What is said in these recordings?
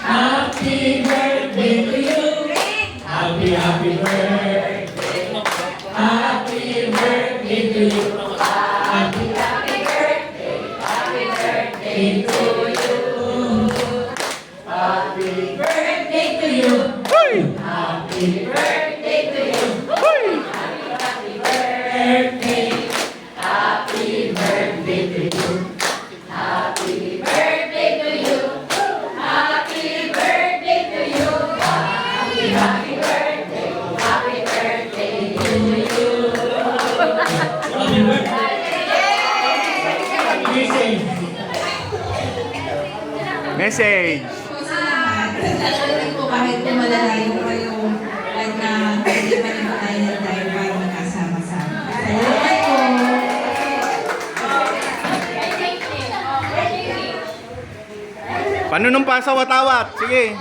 Happy birthday to you. Happy birthday. Happy birthday to you. Happy birthday to you. Happy birthday to you. Happy birthday to you. Happy birthday. Happy birthday to you. Happy birthday to you. Happy birthday to you. Happy birthday. Happy birthday to you. Message. Alam ko kahit malalayo kayo at na hindi pa naman tayo ng tayo para magkasama-sama. Salamat po! Panunumpa sa watawat. Sige.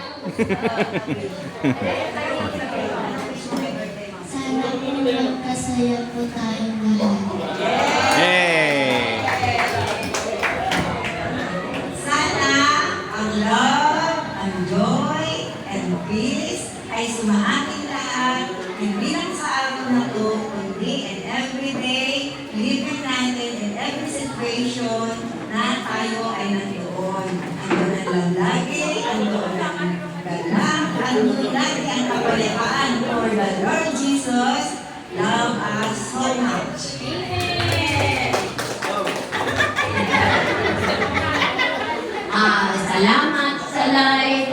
Sana po magkasaya po tayong lahat. Yay! Sana ang love, ang joy, and peace ay sumaating lahat, hindi lang sa araw na to, kundi and every day, living natin in every situation na tayo ay nandoon. Andoon lang lagi, andoon ang galang, andoon lagi ang kapayapaan for the Lord Jesus love us so much. Salamat sa life,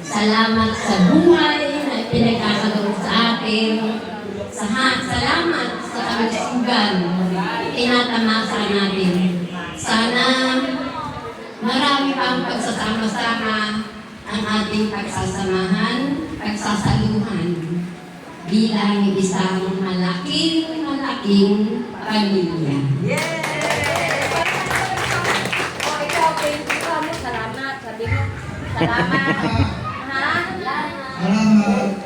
salamat sa buhay na pinagkakagawa sa atin, salamat sa kamagsugan tinatamasa natin. Sana marami pang pagsasama-sama ang ating pagsasamahan, pagsasaluhan bilang isang malaking pamilya. Salamat. Sabi mo. Salamat. Ha? Salamat.